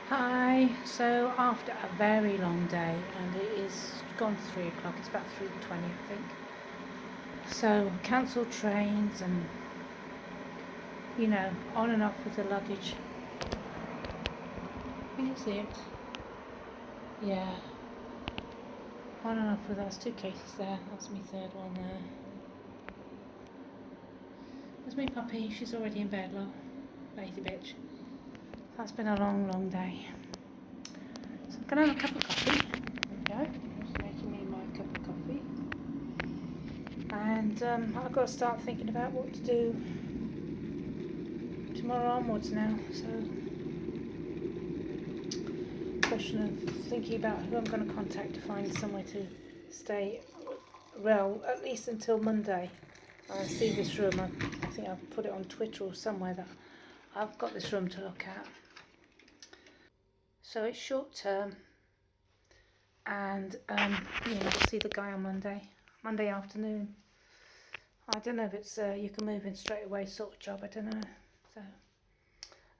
Hi, so after a very long day, and it is gone 3 o'clock, it's about 3:20 I think. So cancelled trains and, on and off with the luggage. Can you see it? Yeah. On and off with those 2 cases there, that's my third one there. There's my puppy, she's already in bed, look. Lazy bitch. That's been a long, long day. So I'm gonna have a cup of coffee. There we go. Just making me my cup of coffee. And I've got to start thinking about what to do tomorrow onwards now. So, question of thinking about who I'm going to contact to find somewhere to stay. Well, at least until Monday. I see this room. I think I've put it on Twitter or somewhere that I've got this room to look at. So it's short term, and we'll see the guy on Monday afternoon. I don't know if it's you can move in straight away sort of job. I don't know. So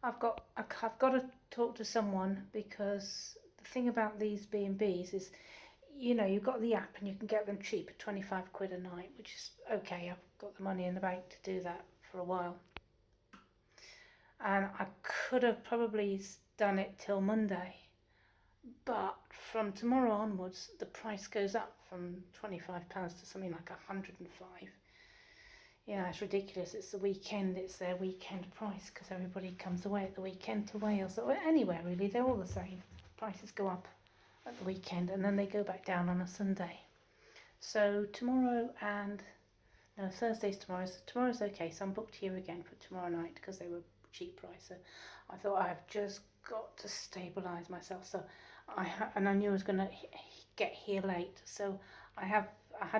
I've got to talk to someone, because the thing about these B&Bs is, you've got the app and you can get them cheap at 25 quid a night, which is okay. I've got the money in the bank to do that for a while. And I could have probably done it till Monday. But from tomorrow onwards, the price goes up from £25 to something like 105. It's ridiculous. It's the weekend. It's their weekend price, because everybody comes away at the weekend to Wales, or anywhere really. They're all the same. Prices go up at the weekend and then they go back down on a Sunday. So Thursday's tomorrow. So tomorrow's okay. So I'm booked here again for tomorrow night because they were cheap price. So I thought I've just got to stabilise myself. So I knew I was going to get here late. So I had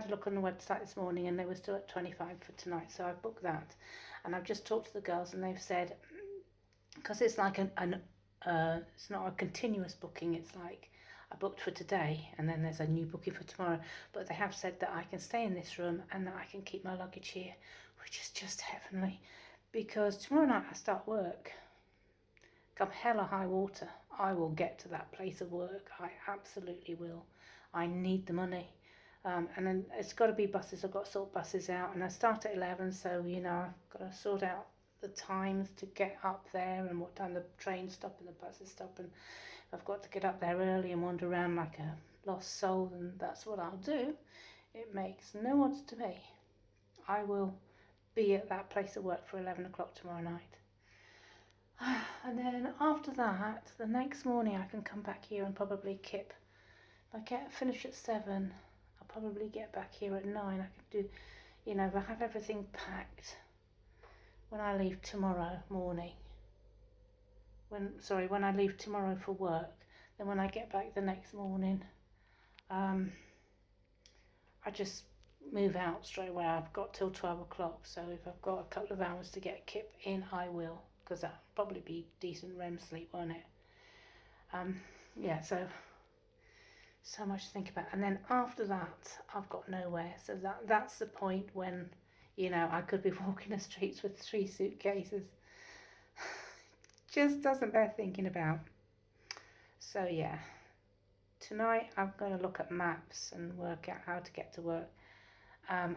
a look on the website this morning and they were still at 25 for tonight, so I booked that. And I've just talked to the girls and they've said, because it's like it's not a continuous booking, it's like I booked for today and then there's a new booking for tomorrow, but they have said that I can stay in this room and that I can keep my luggage here, which is just heavenly, because tomorrow night I start work. Come hell or high water, I will get to that place of work. I absolutely will. I need the money. And then it's got to be buses. I've got to sort buses out, and I start at 11, so I've got to sort out the times to get up there and what time the trains stop and the buses stop, and I've got to get up there early and wander around like a lost soul, and that's what I'll do. It makes no odds to me. I will be at that place of work for 11 o'clock tomorrow night. And then after that, the next morning I can come back here and probably kip. If I finish at 7, I'll probably get back here at 9. I could do, if I have everything packed when I leave tomorrow morning. When I leave tomorrow for work, then when I get back the next morning, I just move out straight away. I've got till 12 o'clock, so if I've got a couple of hours to get kip in, I will, because that'll probably be decent REM sleep, won't it? So much to think about. And then after that, I've got nowhere. So that's the point when, I could be walking the streets with 3 suitcases. Just doesn't bear thinking about. So yeah, tonight I'm going to look at maps and work out how to get to work.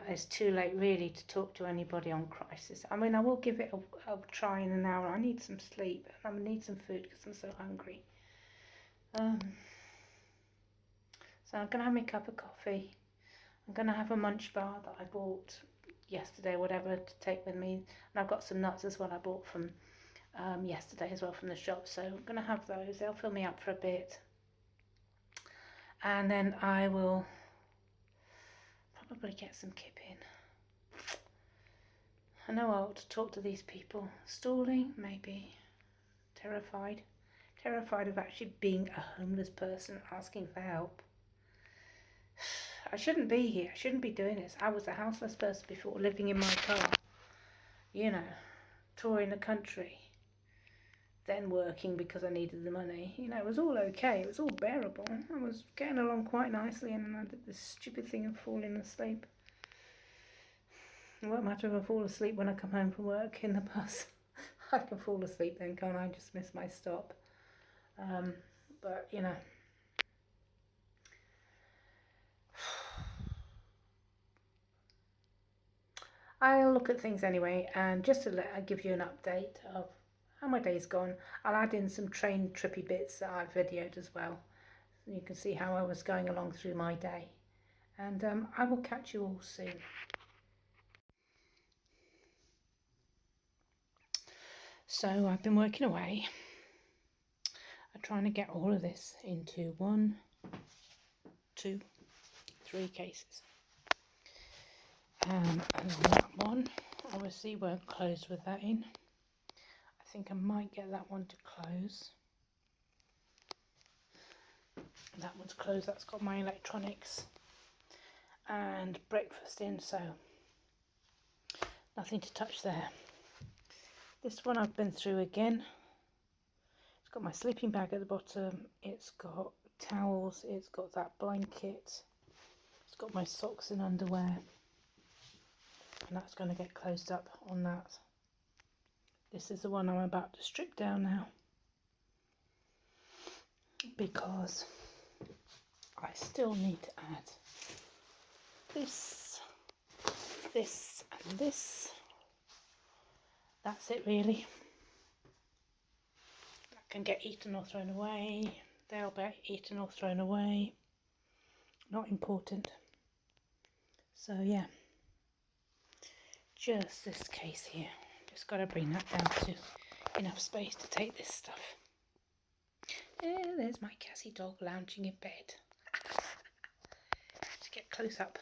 It's too late really to talk to anybody on crisis. I mean, I will give it a try in an hour. I need some sleep and I need some food because I'm so hungry. So I'm going to have my cup of coffee. I'm going to have a munch bar that I bought yesterday, whatever, to take with me. And I've got some nuts as well I bought from yesterday as well from the shop. So I'm going to have those. They'll fill me up for a bit. And then I will probably get some kip in. I know I ought to talk to these people. Stalling, maybe. Terrified of actually being a homeless person asking for help. I shouldn't be here. I shouldn't be doing this. I was a houseless person before, living in my car, touring the country, then working because I needed the money. It was all okay. It was all bearable. I was getting along quite nicely, and then I did this stupid thing of falling asleep. It won't matter if I fall asleep when I come home from work in the bus. I can fall asleep then, can't I? Just miss my stop. But you know, I'll look at things anyway, and just to give you an update of how my day's gone, I'll add in some train trippy bits that I've videoed as well, so you can see how I was going along through my day. And I will catch you all soon. So I've been working away. I'm trying to get all of this into 1, 2, 3 cases. And that one obviously won't close with that in. I think I might get that one to close. That one's closed, that's got my electronics and breakfast in, so nothing to touch there. This one I've been through again. It's got my sleeping bag at the bottom, it's got towels, it's got that blanket, it's got my socks and underwear, and that's going to get closed up on that. This is the one I'm about to strip down now, because I still need to add this, this and this. That's it really. That can get eaten or thrown away. They'll be eaten or thrown away. Not important. So yeah, just this case here. Just got to bring that down to enough space to take this stuff. There's my Cassie dog lounging in bed. Let's get close up.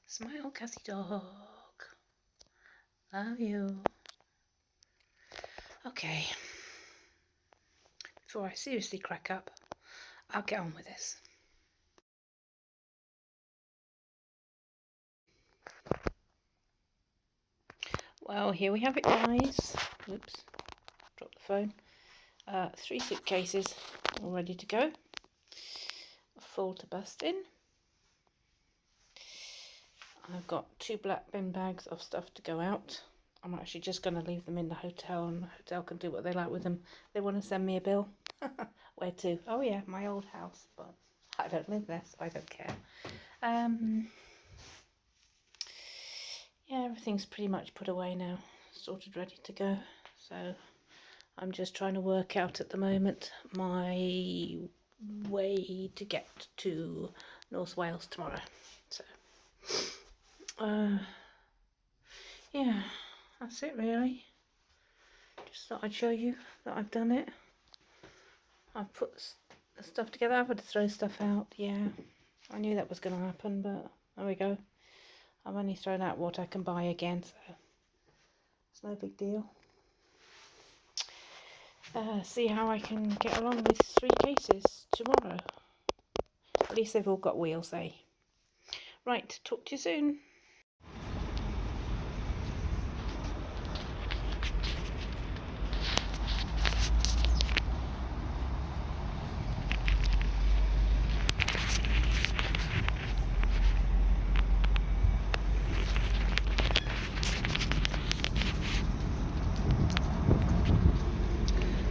Smile, Cassie dog. Love you. Okay. Before I seriously crack up, I'll get on with this. Well, here we have it, guys. Oops, dropped the phone. 3 suitcases all ready to go. Full to busting. I've got 2 black bin bags of stuff to go out. I'm actually just going to leave them in the hotel, and the hotel can do what they like with them. They want to send me a bill. Where to? Oh yeah, my old house, but I don't live there, so I don't care. Yeah, everything's pretty much put away now, sorted, ready to go. So I'm just trying to work out at the moment my way to get to North Wales tomorrow. So yeah, that's it really. Just thought I'd show you that I've done it. I've put the stuff together. I've had to throw stuff out. Yeah, I knew that was going to happen, but there we go. I've only thrown out what I can buy again, so it's no big deal. See how I can get along with 3 cases tomorrow. At least they've all got wheels, eh? Right, talk to you soon.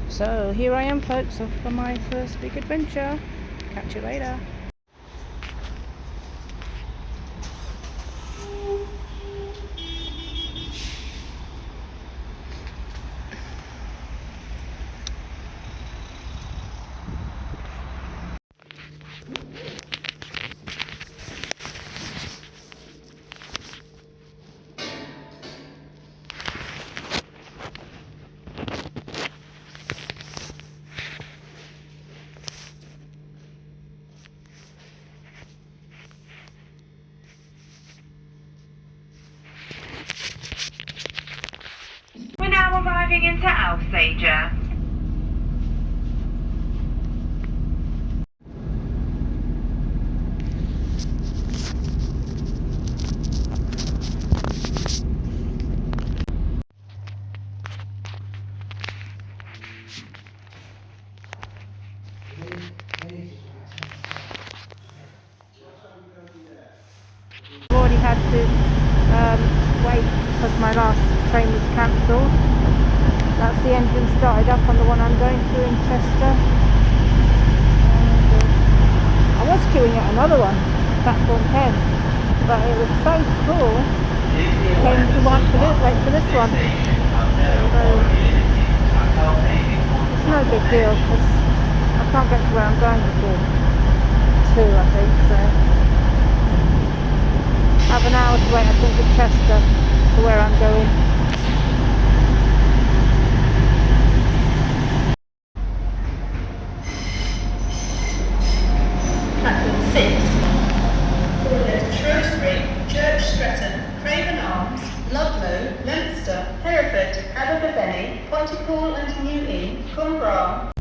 So here I am, folks, off for my first big adventure. Catch you later. We're now arriving into Alsager. I've already had to wait because my last train was cancelled. That's the engine started up on the one I'm going to in Chester. I was queuing at another one, platform 10, but it was so full, came to wait for this one. So it's no big deal because I can't get to where I'm going before 2, I think, so I have an hour to wait, I think, at Chester to where I'm going. Platform 6. Forward Shrewsbury, Church Stretton, Craven Arms, Ludlow, Leinster, Hereford, Abergavenny, Pontypool and New Inn, Cumbraw.